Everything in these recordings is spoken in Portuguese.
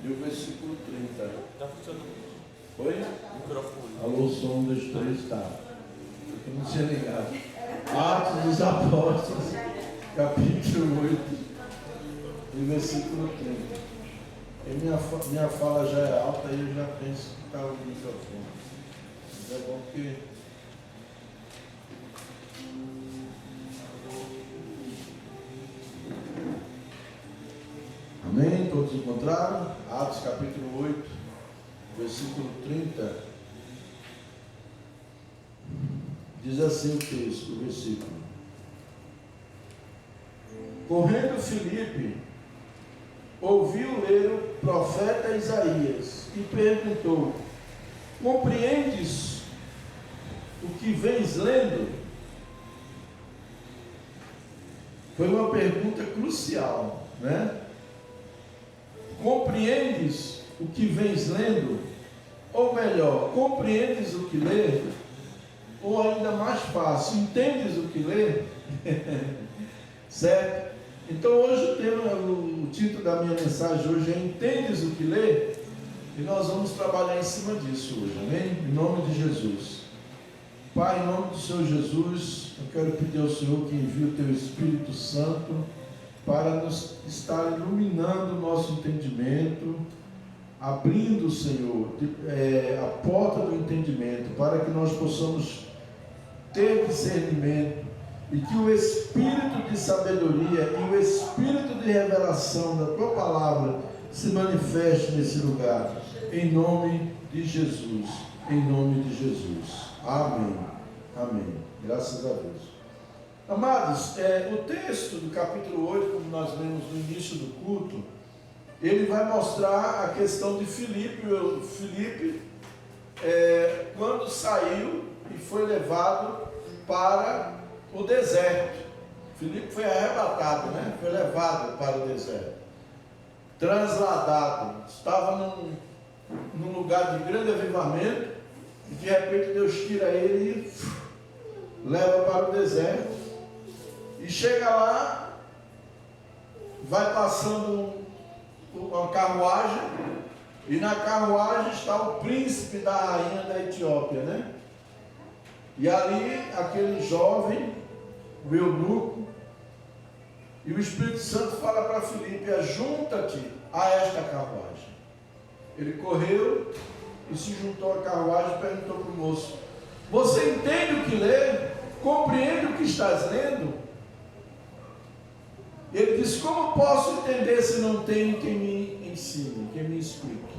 E o versículo 30. Está funcionando. Oi? Microfone. Alô, som 1, 2, 3, tá. Eu não tinha ligado. Atos dos Apóstolos, capítulo 8, e versículo 30. E minha fala já é alta e eu já penso que está o microfone. Mas é bom que... Amém? Todos encontraram? Atos capítulo 8, versículo 30. Diz assim o texto, o versículo. Correndo Filipe, ouviu ler o profeta Isaías e perguntou: compreendes o que vens lendo? Foi uma pergunta crucial, né? Compreendes o que vens lendo? Ou melhor, compreendes o que lê? Ou ainda mais fácil, entendes o que lê? Certo? Então hoje o título da minha mensagem hoje é Entendes o que lê? E nós vamos trabalhar em cima disso hoje, amém? Em nome de Jesus. Pai, em nome do Senhor Jesus, eu quero pedir ao Senhor que envie o Teu Espírito Santo para nos estar iluminando o nosso entendimento, abrindo, Senhor, a porta do entendimento, para que nós possamos ter discernimento e que o Espírito de sabedoria e o Espírito de revelação da Tua Palavra se manifeste nesse lugar, em nome de Jesus, em nome de Jesus. Amém. Amém. Graças a Deus. Amados, o texto do capítulo 8, como nós lemos no início do culto, ele vai mostrar a questão de Filipe. Filipe, quando saiu e foi levado para o deserto. Filipe foi arrebatado, né? Foi levado para o deserto, transladado. Estava num lugar de grande avivamento e de repente Deus tira ele e leva para o deserto. E chega lá, vai passando uma carruagem, e na carruagem está o príncipe da rainha da Etiópia, né? E ali, aquele jovem, o eunuco, e o Espírito Santo fala para Filipe: ajunta-te a esta carruagem. Ele correu e se juntou à carruagem e perguntou para o moço: você entende o que lê? Compreende o que estás lendo? Ele disse: como posso entender se não tenho quem me ensine, quem me explique?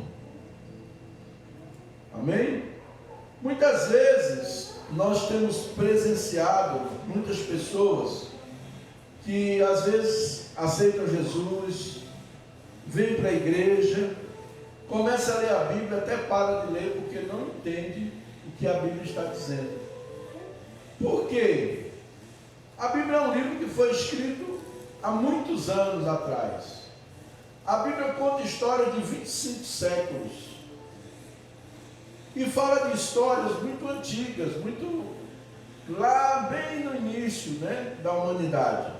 Amém? Muitas vezes nós temos presenciado muitas pessoas que às vezes aceitam Jesus, vêm para a igreja, começa a ler a Bíblia, até para de ler porque não entende o que a Bíblia está dizendo. Por quê? A Bíblia é um livro que foi escrito há muitos anos atrás. A Bíblia conta história de 25 séculos. E fala de histórias muito antigas, muito lá bem no início, né, da humanidade.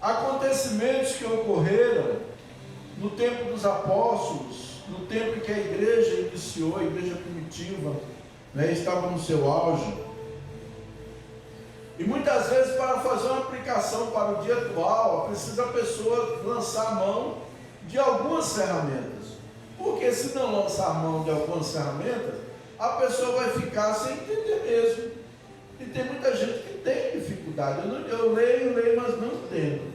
Acontecimentos que ocorreram no tempo dos apóstolos, no tempo em que a igreja iniciou, a igreja primitiva, né, estava no seu auge. E muitas vezes, para fazer uma aplicação para o dia atual, precisa a pessoa lançar a mão de algumas ferramentas. Porque se não lançar a mão de algumas ferramentas, a pessoa vai ficar sem entender mesmo. E tem muita gente que tem dificuldade. Eu leio, mas não entendo.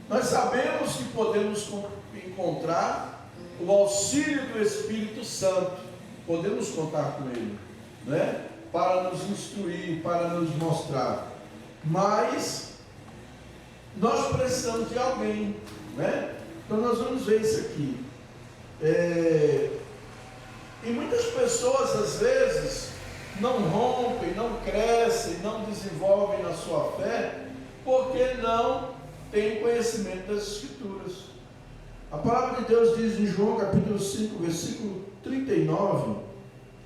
Nós sabemos que podemos encontrar o auxílio do Espírito Santo. Podemos contar com ele, né? Para nos instruir, para nos mostrar. Mas nós precisamos de alguém, né? Então nós vamos ver isso aqui. E muitas pessoas às vezes não rompem, não crescem, não desenvolvem na sua fé, porque não têm conhecimento das Escrituras. A palavra de Deus diz em João capítulo 5, versículo 39,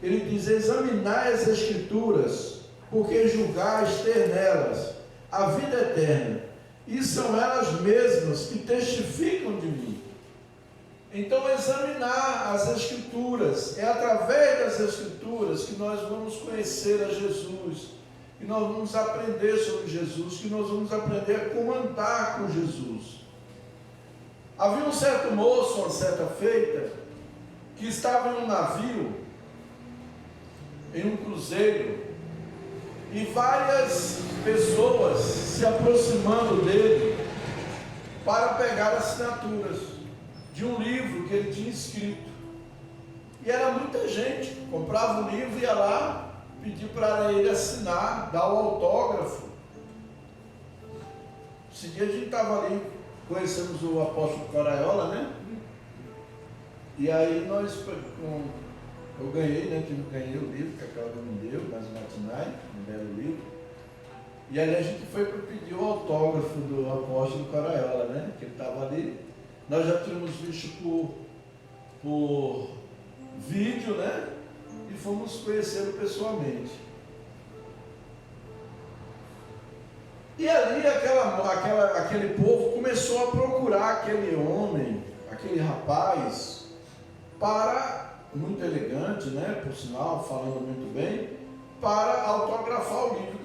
ele diz: examinai as Escrituras, porque julgais ter nelas a vida eterna, e são elas mesmas que testificam de mim. Então, examinar as Escrituras, é através das Escrituras que nós vamos conhecer a Jesus, que nós vamos aprender sobre Jesus, que nós vamos aprender a comandar com Jesus. Havia um certo moço, uma certa feita, que estava em um navio, em um cruzeiro, e várias pessoas se aproximando dele para pegar assinaturas de um livro que ele tinha escrito. E era muita gente, comprava o livro, ia lá, pedir para ele assinar, dar o autógrafo. Esse dia a gente estava ali, conhecemos o apóstolo Coraiola, né? E aí eu ganhei, né? Ganhei o livro que a Cláudia me deu, nas matinais, um belo livro. E aí a gente foi para pedir o autógrafo do apóstolo Coraiola, né? Que ele estava ali. Nós já tínhamos visto por vídeo, né? E fomos conhecê-lo pessoalmente. E ali aquele povo começou a procurar aquele homem, aquele rapaz, muito elegante, né? Por sinal, falando muito bem, para autografar o livro.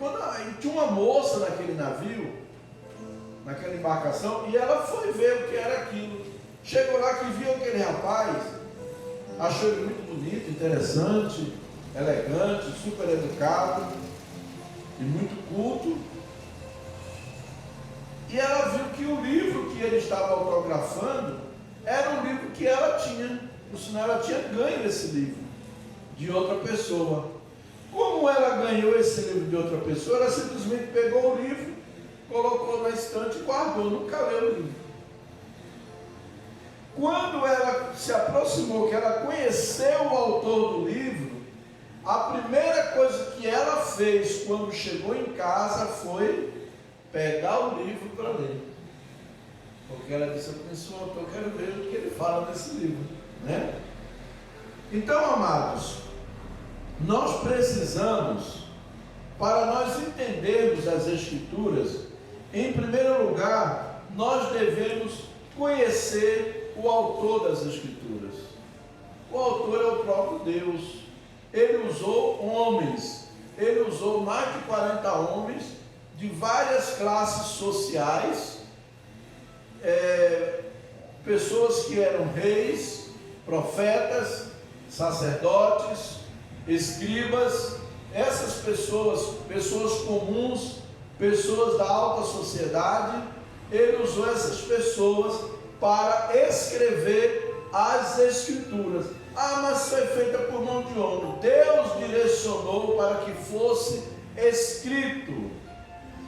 E tinha uma moça naquele navio, naquela embarcação, e ela foi ver o que era aquilo. Chegou lá que viu aquele rapaz, achou ele muito bonito, interessante, elegante, super educado e muito culto. E ela viu que o livro que ele estava autografando era um livro que ela tinha, por sinal ela tinha ganho esse livro de outra pessoa. Como ela ganhou esse livro de outra pessoa, ela simplesmente pegou o livro, colocou na estante e guardou, nunca leu o livro. Quando ela se aproximou, que ela conheceu o autor do livro, a primeira coisa que ela fez quando chegou em casa foi pegar o livro para ler. Porque ela disse: eu conheço o autor, quero ver o que ele fala nesse livro, né? Então, amados, nós precisamos, para nós entendermos as Escrituras, em primeiro lugar, nós devemos conhecer o autor das Escrituras. O autor é o próprio Deus. Ele usou homens, ele usou mais de 40 homens de várias classes sociais, pessoas que eram reis, profetas, sacerdotes, escribas. Essas pessoas comuns, pessoas da alta sociedade, ele usou essas pessoas para escrever as Escrituras. Mas foi feita por mão de homem. Deus direcionou para que fosse escrito.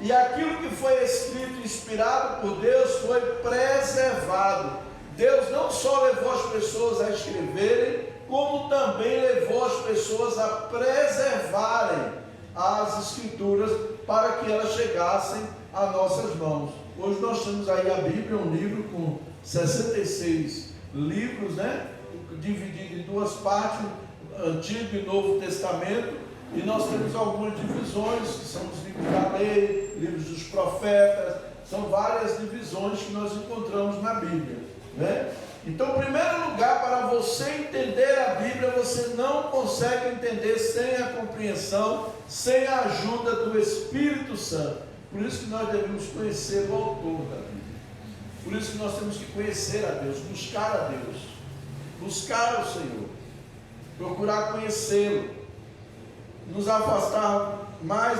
E aquilo que foi escrito, inspirado por Deus, foi preservado. Deus não só levou as pessoas a escreverem, como também levou as pessoas a preservarem as Escrituras para que elas chegassem às nossas mãos. Hoje nós temos aí a Bíblia, um livro com 66 livros, né? Dividido em duas partes, Antigo e Novo Testamento, e nós temos algumas divisões, que são os livros da lei, livros dos profetas, são várias divisões que nós encontramos na Bíblia, né? Então, em primeiro lugar, para você entender a Bíblia, você não consegue entender sem a compreensão, sem a ajuda do Espírito Santo. Por isso que nós devemos conhecer o autor da Bíblia. Por isso que nós temos que conhecer a Deus, buscar a Deus, buscar o Senhor, procurar conhecê-lo, nos afastar mais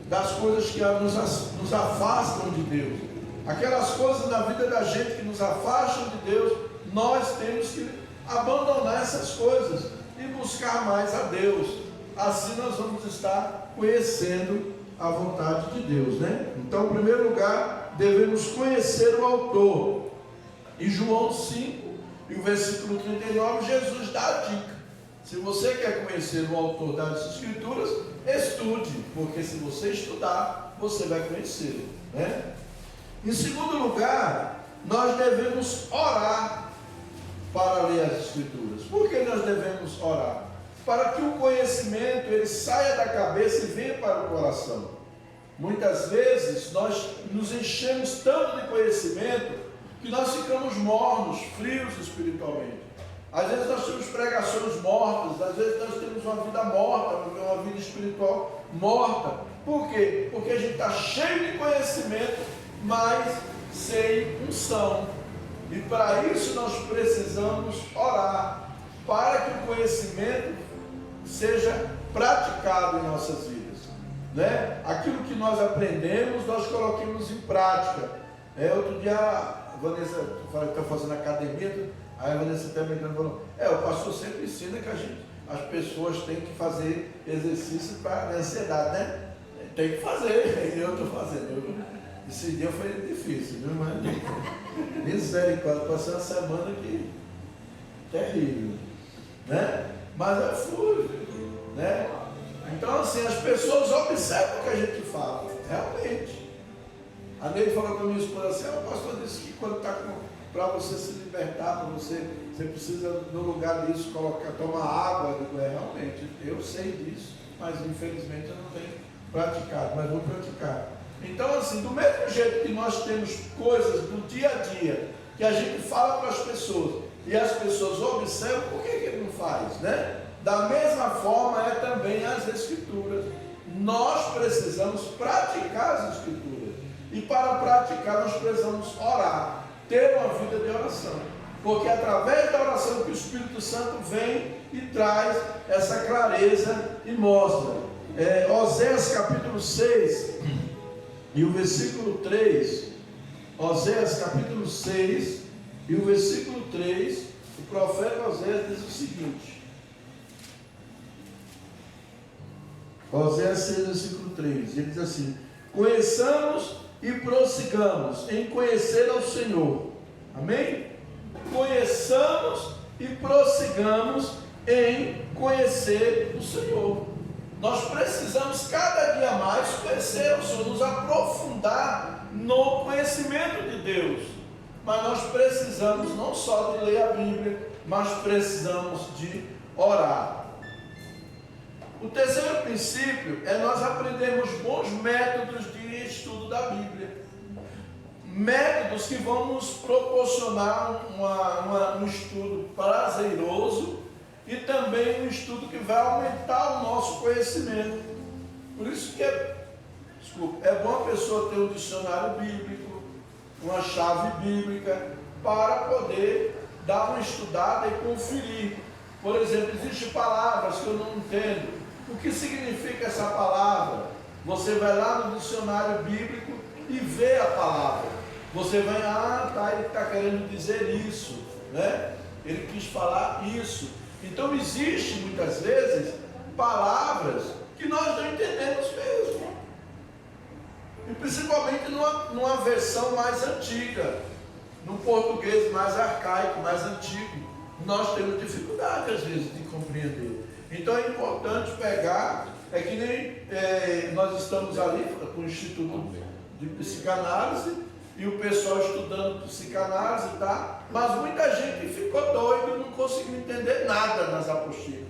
das coisas que nos afastam de Deus. Aquelas coisas na vida da gente que nos afastam de Deus, nós temos que abandonar essas coisas e buscar mais a Deus. Assim nós vamos estar conhecendo a vontade de Deus, né? Então, em primeiro lugar, devemos conhecer o autor. Em João 5, e o versículo 39, Jesus dá a dica. Se você quer conhecer o autor das Escrituras, estude, porque se você estudar, você vai conhecê-lo, né? Em segundo lugar, nós devemos orar para ler as Escrituras. Por que nós devemos orar? Para que o conhecimento ele saia da cabeça e venha para o coração. Muitas vezes nós nos enchemos tanto de conhecimento que nós ficamos mornos, frios espiritualmente. Às vezes nós temos pregações mortas, às vezes nós temos uma vida morta, uma vida espiritual morta. Por quê? Porque a gente está cheio de conhecimento, mas sem unção. E para isso nós precisamos orar, para que o conhecimento seja praticado em nossas vidas, né? Aquilo que nós aprendemos, nós coloquemos em prática. Outro dia a Vanessa está fazendo academia, aí a Vanessa também falou, o pastor sempre ensina que as pessoas têm que fazer exercício para a ansiedade, né? Tem que fazer, eu estou fazendo. Esse dia foi difícil, viu? Mas misericórdia, passei uma semana aqui terrível, né? Mas eu fui, né? Então assim, as pessoas observam o que a gente fala, realmente. A Neide falou com a minha esposa assim, o pastor disse que quando está para você se libertar, para você precisa no lugar disso tomar água. Realmente, eu sei disso, mas infelizmente eu não tenho praticado, mas vou praticar. Então assim, do mesmo jeito que nós temos coisas do dia a dia, que a gente fala para as pessoas, e as pessoas observam, por que ele não faz, né? Da mesma forma é também as Escrituras. Nós precisamos praticar as Escrituras. E para praticar nós precisamos orar, ter uma vida de oração. Porque através da oração que o Espírito Santo vem e traz essa clareza e mostra. Oséias capítulo 6 e o versículo 3. Oséias capítulo 6 e o versículo 3. O profeta Oséias diz o seguinte. Oséias 6, versículo 3. Ele diz assim: conheçamos e prossigamos em conhecer ao Senhor. Amém? Conheçamos e prossigamos em conhecer o Senhor. Nós precisamos cada dia mais conhecer o Senhor, nos aprofundar no conhecimento de Deus. Mas nós precisamos não só de ler a Bíblia, mas precisamos de orar. O terceiro princípio é nós aprendermos bons métodos de estudo da Bíblia. Métodos que vão nos proporcionar um estudo prazeroso e também um estudo que vai aumentar o nosso conhecimento. Por isso que é bom a pessoa ter um dicionário bíblico, uma chave bíblica, para poder dar uma estudada e conferir. Por exemplo, existem palavras que eu não entendo. O que significa essa palavra? Você vai lá no dicionário bíblico e vê a palavra. Você vai, ele está querendo dizer isso, né? Ele quis falar isso. Então existe muitas vezes palavras que nós não entendemos mesmo. E principalmente numa versão mais antiga, no português mais arcaico, mais antigo. Nós temos dificuldade às vezes de compreender. Então é importante pegar, que nem nós estamos ali com o Instituto de Psicanálise, e o pessoal estudando psicanálise, tá? Mas muita gente ficou doido e não conseguiu entender nada nas apostilas.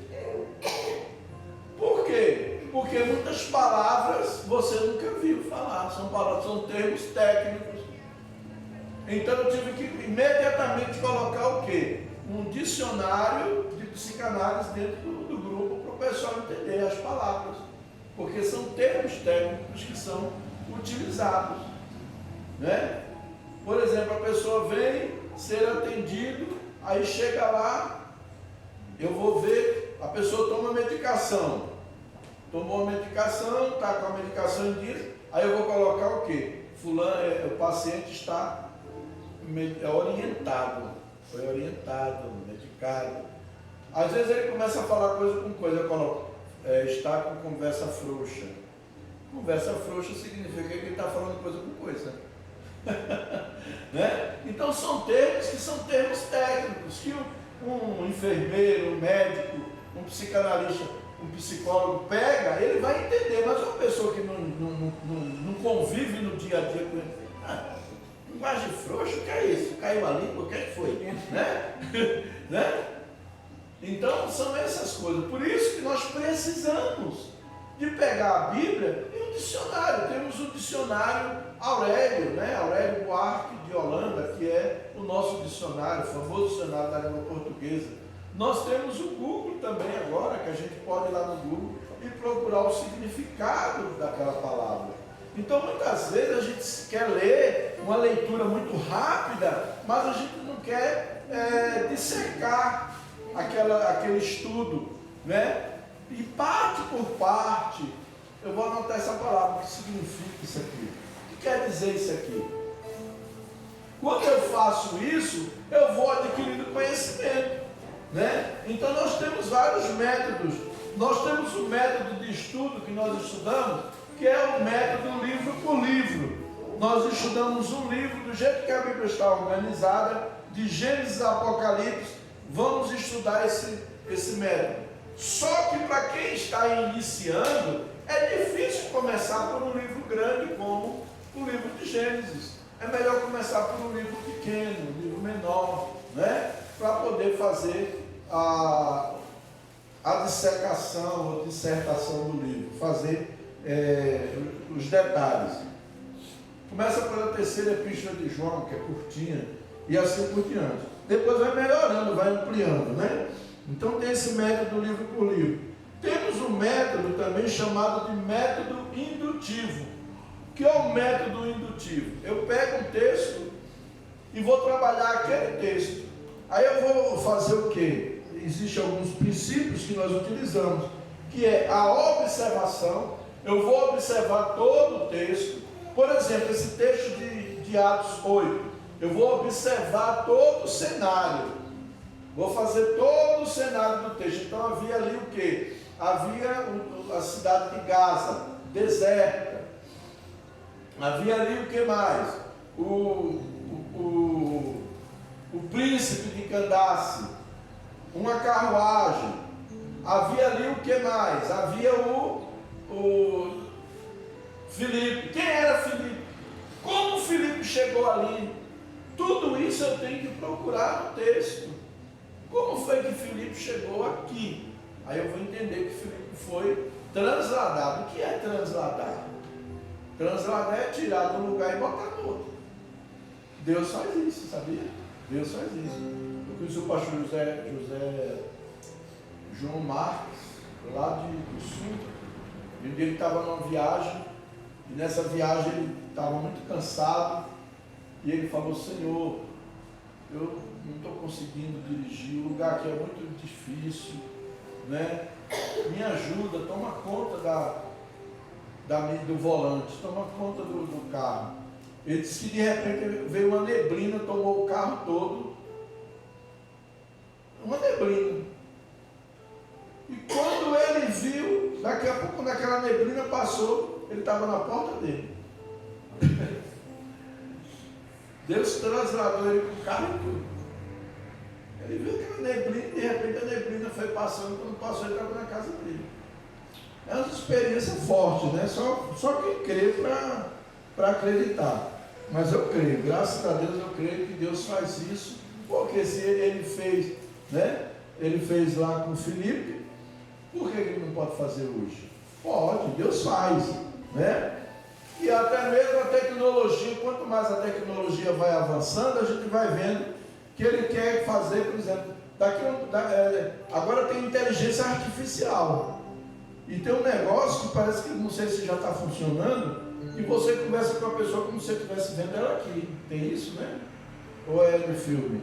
Por quê? Porque muitas palavras você nunca viu falar, são termos técnicos. Então eu tive que imediatamente colocar o quê? Um dicionário de psicanálise dentro do grupo para o pessoal entender as palavras, porque são termos técnicos que são utilizados, né? Por exemplo, a pessoa vem ser atendido, aí chega lá, eu vou ver, a pessoa toma medicação, tomou a medicação, está com a medicação em dia, aí eu vou colocar o quê? Fulano, o paciente está orientado, foi orientado, medicado. Às vezes ele começa a falar coisa com coisa, eu coloco, está com conversa frouxa. Conversa frouxa significa que ele está falando coisa com coisa. Né? Então são termos que são termos técnicos, que um enfermeiro, um médico, um psicanalista, um psicólogo pega, ele vai entender, mas uma pessoa que não convive no dia a dia com ele, linguagem frouxa, o que é isso? Caiu a língua, o que é que foi? Né? Então são essas coisas, por isso que nós precisamos de pegar a Bíblia e um dicionário. Temos um dicionário Aurélio, né? Aurélio Buarque de Holanda, que é o nosso dicionário, o famoso dicionário da língua portuguesa. Nós temos o Google também agora, que a gente pode ir lá no Google e procurar o significado daquela palavra. Então, muitas vezes a gente quer ler uma leitura muito rápida, mas a gente não quer dissecar aquele estudo, né? E parte por parte, eu vou anotar essa palavra, o que significa isso aqui, o que quer dizer isso aqui. Quando eu faço isso, eu vou adquirindo conhecimento, né? Então nós temos vários métodos. Nós temos um método de estudo que nós estudamos, que é o método livro por livro. Nós estudamos um livro do jeito que a Bíblia está organizada, de Gênesis a Apocalipse. Vamos estudar esse método. Só que para quem está iniciando, é difícil começar por um livro grande como o livro de Gênesis. É melhor começar por um livro pequeno, um livro menor, né? Para poder fazer a dissecação ou dissertação do livro, fazer os detalhes. Começa pela terceira epístola de João, que é curtinha, e assim por diante. Depois vai melhorando, vai ampliando, né? Então tem esse método livro por livro. Temos um método também chamado de método indutivo. O que é o método indutivo? Eu pego um texto e vou trabalhar aquele texto. Aí eu vou fazer o quê? Existem alguns princípios que nós utilizamos, que é a observação. Eu vou observar todo o texto. Por exemplo, esse texto de Atos 8, eu vou observar todo o cenário. Vou fazer todo o cenário do texto. Então havia ali o quê? Havia a cidade de Gaza, deserta. Havia ali o que mais? O príncipe de Candace, uma carruagem. Havia ali o que mais? Havia o Filipe. Quem era Filipe? Como Filipe chegou ali? Tudo isso eu tenho que procurar no texto. Como foi que Filipe chegou aqui? Aí eu vou entender que Filipe foi transladado. O que é transladar? Transladar é tirar de um lugar e botar no outro. Deus faz isso, sabia? Deus faz isso. Eu conheci o pastor José João Marques, lá do sul. E um dia ele estava numa viagem, e nessa viagem ele estava muito cansado, e ele falou: Senhor, eu não estou conseguindo dirigir, o lugar aqui é muito difícil, né? Me ajuda, toma conta do volante, toma conta do carro. Ele disse que de repente veio uma neblina, tomou o carro todo, uma neblina. E quando ele viu, daqui a pouco, quando aquela neblina passou, ele estava na porta dele. Deus transladou ele com o carro e tudo. Ele viu aquela neblina, e de repente a neblina foi passando, quando passou ele estava na casa dele. É uma experiência forte, né? Só quem crê para acreditar. Mas eu creio, graças a Deus eu creio que Deus faz isso, porque se ele fez, né? Ele fez lá com Filipe, por que ele não pode fazer hoje? Pode, Deus faz, né? E até mesmo a tecnologia, quanto mais a tecnologia vai avançando, a gente vai vendo que ele quer fazer, por exemplo, agora tem inteligência artificial. E tem um negócio que parece que, não sei se já está funcionando, que você conversa com a pessoa como se você estivesse vendo ela aqui. Tem isso, né? Ou é no filme?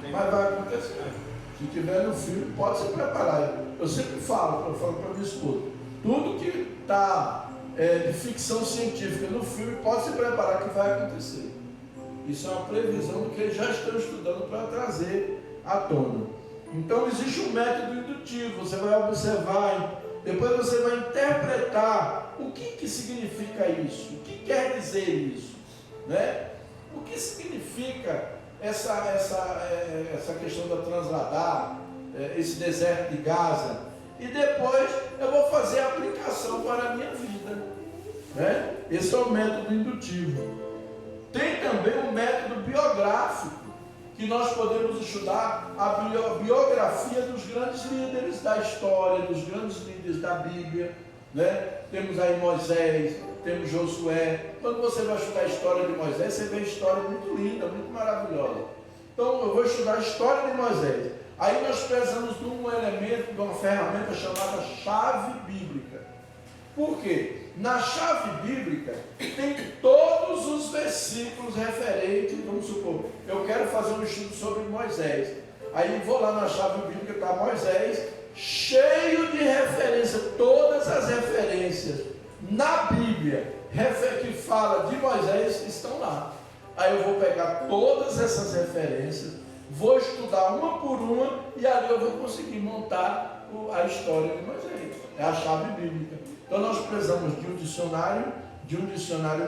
Mas vai acontecer. Se tiver no filme, pode se preparar. Eu sempre falo para minha esposa, tudo que está de ficção científica no filme, pode se preparar que vai acontecer. Isso é uma previsão do que eles já estão estudando para trazer à tona. Então existe um método indutivo, você vai observar, depois você vai interpretar o que significa isso, o que quer dizer isso, né? O que significa essa questão da transladar, esse deserto de Gaza, e depois eu vou fazer a aplicação para a minha vida, né? Esse é o método indutivo. Tem também um método biográfico, que nós podemos estudar a biografia dos grandes líderes da história, dos grandes líderes da Bíblia, né? Temos aí Moisés, temos Josué. Quando você vai estudar a história de Moisés, você vê a história muito linda, muito maravilhosa. Então eu vou estudar a história de Moisés. Aí nós precisamos de um elemento, de uma ferramenta chamada chave bíblica. Por quê? Na chave bíblica tem todos os versículos referentes. Vamos supor, eu quero fazer um estudo sobre Moisés. Aí vou lá na chave bíblica, está Moisés, cheio de referência. Todas as referências na Bíblia que fala de Moisés estão lá. Aí eu vou pegar todas essas referências, vou estudar uma por uma e ali eu vou conseguir montar a história de Moisés. É a chave bíblica. Então nós precisamos de um dicionário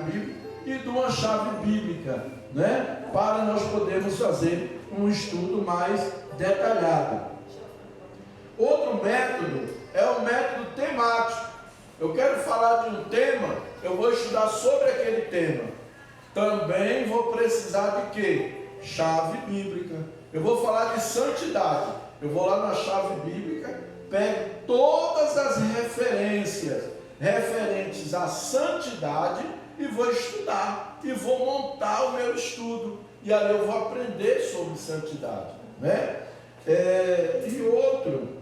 bíblico e de uma chave bíblica, né? Para nós podermos fazer um estudo mais detalhado. Outro método é o método temático. Eu quero falar de um tema, eu vou estudar sobre aquele tema. Também vou precisar de quê? Chave bíblica. Eu vou falar de santidade. Eu vou lá na chave bíblica, pego todas as referências referentes à santidade e vou estudar. E vou montar o meu estudo. E ali eu vou aprender sobre santidade, né? E outro,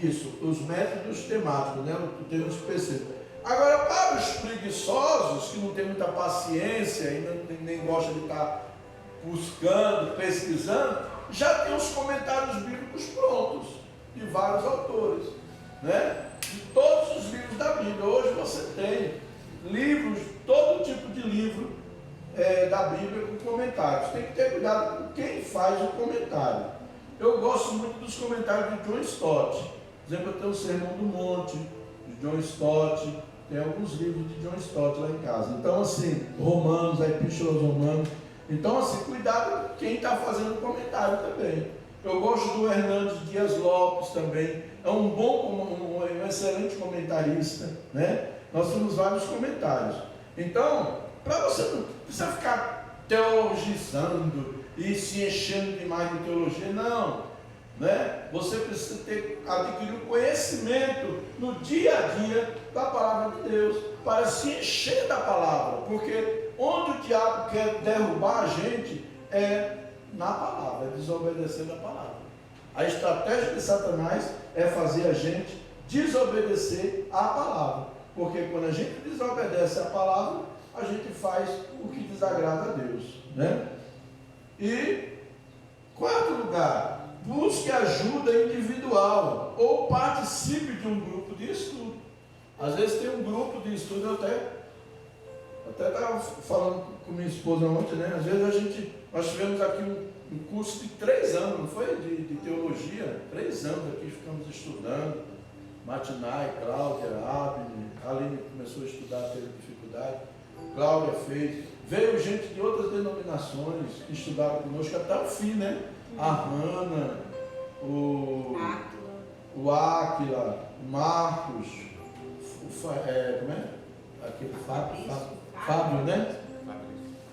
isso, os métodos temáticos, né? O termo específico. Agora, para os preguiçosos, que não tem muita paciência e nem gosta de estar buscando, pesquisando, já tem os comentários bíblicos prontos, de vários autores, né? De todos os livros da Bíblia. Hoje você tem livros, todo tipo de livro da Bíblia com comentários. Tem que ter cuidado com quem faz o comentário. Eu gosto muito dos comentários de John Stott. Por exemplo, eu tenho o Sermão do Monte, de John Stott. Tem alguns livros de John Stott lá em casa. Então, assim, Romanos, a Epístola aos Romanos. Então, assim, cuidado com quem está fazendo comentário também. Eu gosto do Hernandes Dias Lopes também. É um excelente comentarista, né? Nós temos vários comentários. Então, para você não precisa ficar teologizando e se enchendo demais de teologia, não. Né? Você precisa adquirir o conhecimento no dia a dia da palavra de Deus, para se encher da palavra, porque onde o diabo quer derrubar a gente é na palavra, é desobedecer a palavra. A estratégia de Satanás é fazer a gente desobedecer a palavra, porque quando a gente desobedece a palavra, a gente faz o que desagrada a Deus, né? E quarto lugar, busque ajuda individual ou participe de um grupo de estudo. Às vezes tem um grupo de estudo, eu até estava falando com minha esposa ontem, né? Às vezes nós tivemos aqui um curso de 3 anos, não foi? De teologia, 3 anos aqui ficamos estudando. Matinai, Cláudia, Abner, a Aline começou a estudar, teve dificuldade. Cláudia fez. Veio gente de outras denominações que estudaram conosco até o fim, né? A Hanna, o Áquila, o Marcos, como é? Aquele Fábio, né?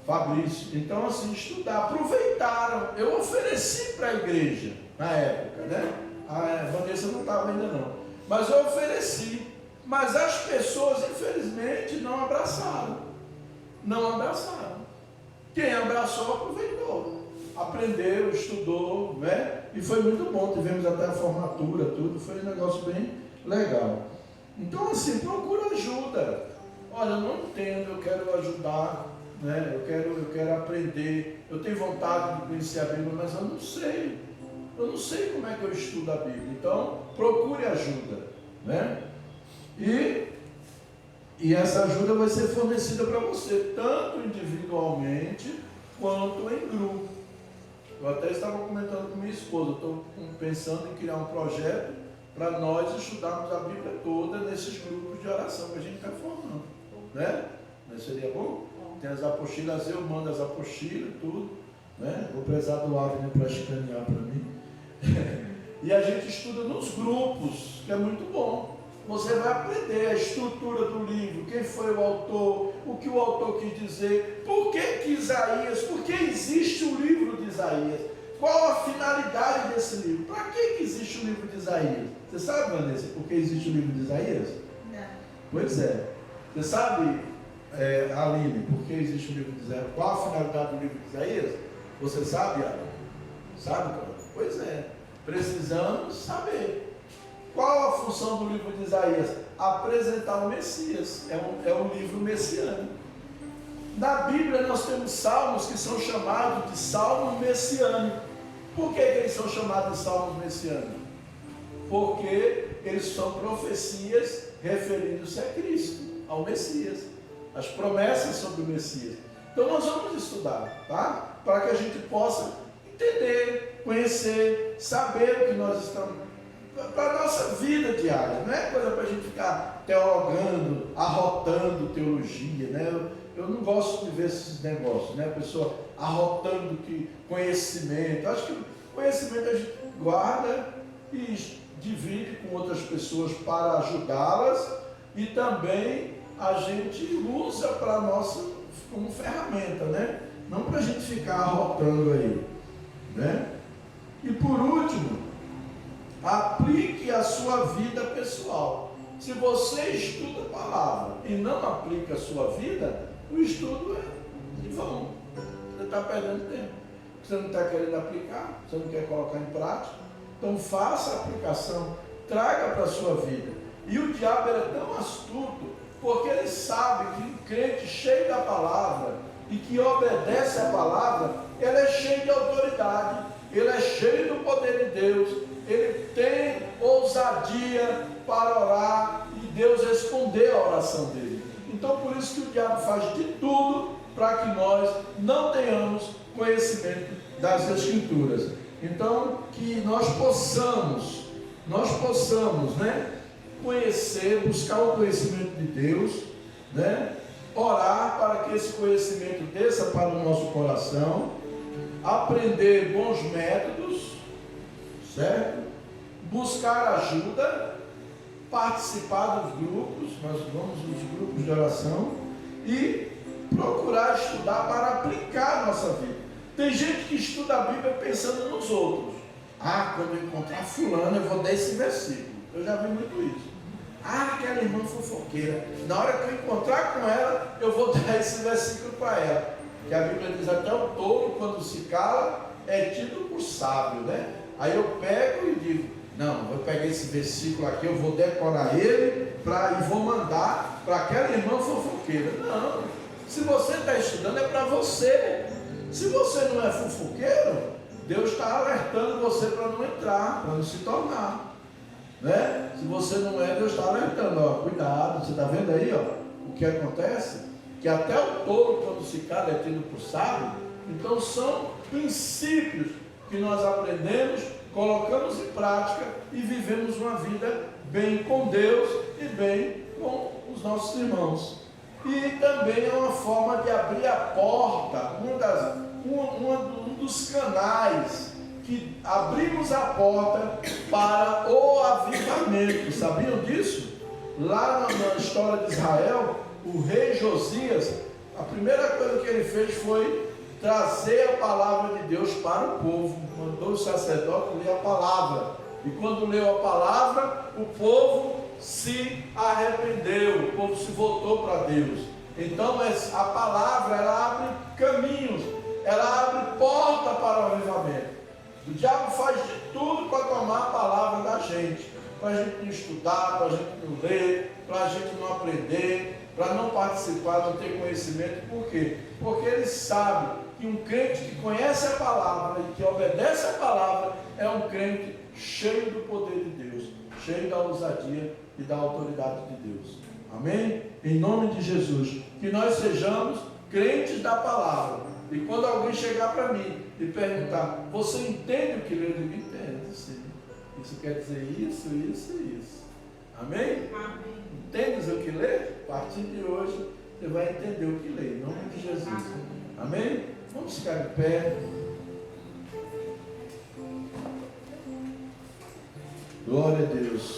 Fabrício. Então, assim, estudar, aproveitaram. Eu ofereci para a igreja na época, né? A Vanessa não estava ainda não. Mas eu ofereci. Mas as pessoas, infelizmente, não abraçaram. Não abraçaram. Quem abraçou, aproveitou. Aprendeu, estudou, né? E foi muito bom. Tivemos até a formatura, tudo. Foi um negócio bem legal. Então, assim, procura ajuda. Olha, eu não entendo, eu quero ajudar, né? Eu quero aprender. Eu tenho vontade de conhecer a Bíblia, mas eu não sei. Eu não sei como é que eu estudo a Bíblia. Então, procure ajuda, né? E essa ajuda vai ser fornecida para você, tanto individualmente, quanto em grupo. Eu até estava comentando com minha esposa, estou pensando em criar um projeto para nós estudarmos a Bíblia toda nesses grupos de oração que a gente está formando, né? Não seria bom? Tem as apostilas, eu mando as apostilas, tudo, né? Vou precisar do Abner para escanear para mim. E a gente estuda nos grupos, que é muito bom. Você vai aprender a estrutura do livro, quem foi o autor, o que o autor quis dizer, por que Isaías, por que existe o livro de Isaías, qual a finalidade desse livro, para que existe existe o livro de Isaías? Você sabe, Vanessa, por que existe o livro de Isaías? Não. Pois é. Você sabe, Aline, por que existe o livro de Isaías? Qual a finalidade do livro de Isaías? Você sabe, Aline? Sabe, cara? Pois é. Precisamos saber. Qual a função do livro de Isaías? Apresentar o Messias. É um livro messiânico. Na Bíblia nós temos salmos que são chamados de salmos messiânicos. Por que eles são chamados de salmos messiânicos? Porque eles são profecias referindo-se a Cristo, ao Messias. As promessas sobre o Messias. Então nós vamos estudar, tá? Para que a gente possa entender, conhecer, saber o que nós estamos... Para a nossa vida diária. Não é coisa para a gente ficar teologando, arrotando teologia, né? Eu não gosto de ver esses negócios, né? A pessoa arrotando que conhecimento. Acho que conhecimento a gente guarda e divide com outras pessoas para ajudá-las e também a gente usa para nossa como ferramenta, né? Não para a gente ficar arrotando aí, né? E por último, aplique a sua vida pessoal. Se você estuda a palavra e não aplica a sua vida, o estudo é de vão. Você está perdendo tempo. Você não está querendo aplicar, você não quer colocar em prática. Então faça a aplicação, traga para a sua vida. E o diabo é tão astuto, porque ele sabe que um crente cheio da palavra e que obedece a palavra, ele é cheio de autoridade, ele é cheio do poder de Deus, ele tem ousadia para orar e Deus responder a oração dele. Então por isso que o diabo faz de tudo para que nós não tenhamos conhecimento das Escrituras. Então que nós possamos, né, conhecer, buscar o conhecimento de Deus, né, orar para que esse conhecimento desça para o nosso coração, aprender bons métodos, certo? Buscar ajuda, participar dos grupos, nós vamos nos grupos de oração e procurar estudar para aplicar a nossa vida. Tem gente que estuda a Bíblia pensando nos outros. Ah, quando eu encontrar fulano eu vou dar esse versículo. Eu já vi muito isso. Ah, aquela irmã fofoqueira, na hora que eu encontrar com ela, eu vou dar esse versículo para ela. Que a Bíblia diz até o tolo, quando se cala, é tido por sábio, né? Aí eu pego e digo, não, vou pegar esse versículo aqui, eu vou decorar ele e vou mandar para aquela irmã fofoqueira. Não, se você está estudando é para você. Se você não é fofoqueiro, Deus está alertando você para não entrar, para não se tornar, né? Se você não é, Deus está alertando, ó, cuidado, você está vendo aí, ó, o que acontece? Que até o tolo, quando se cala, é tido por sábio. Então são princípios que nós aprendemos, colocamos em prática e vivemos uma vida bem com Deus e bem com os nossos irmãos. E também é uma forma de abrir a porta, um dos canais que abrimos a porta para o avivamento. Sabiam disso? Lá na história de Israel, o rei Josias, a primeira coisa que ele fez foi trazer a palavra de Deus para o povo. Mandou o sacerdote ler a palavra. E quando leu a palavra, o povo se arrependeu, o povo se voltou para Deus. Então a palavra, ela abre caminhos, ela abre porta para o avivamento. O diabo faz de tudo para tomar a palavra da gente, para a gente não estudar, para a gente não ler, para a gente não aprender, para não participar, não ter conhecimento. Por quê? Porque ele sabe que um crente que conhece a palavra e que obedece a palavra é um crente cheio do poder de Deus, cheio da ousadia e da autoridade de Deus. Amém? Em nome de Jesus, que nós sejamos crentes da palavra. E quando alguém chegar para mim e perguntar, você entende o que lê? Eu digo, entendo, sim. Isso quer dizer isso, isso e isso. Amém? Amém. Entendes o que lê? A partir de hoje você vai entender o que lê, em nome de Jesus. Amém? Vamos ficar de pé. Glória a Deus.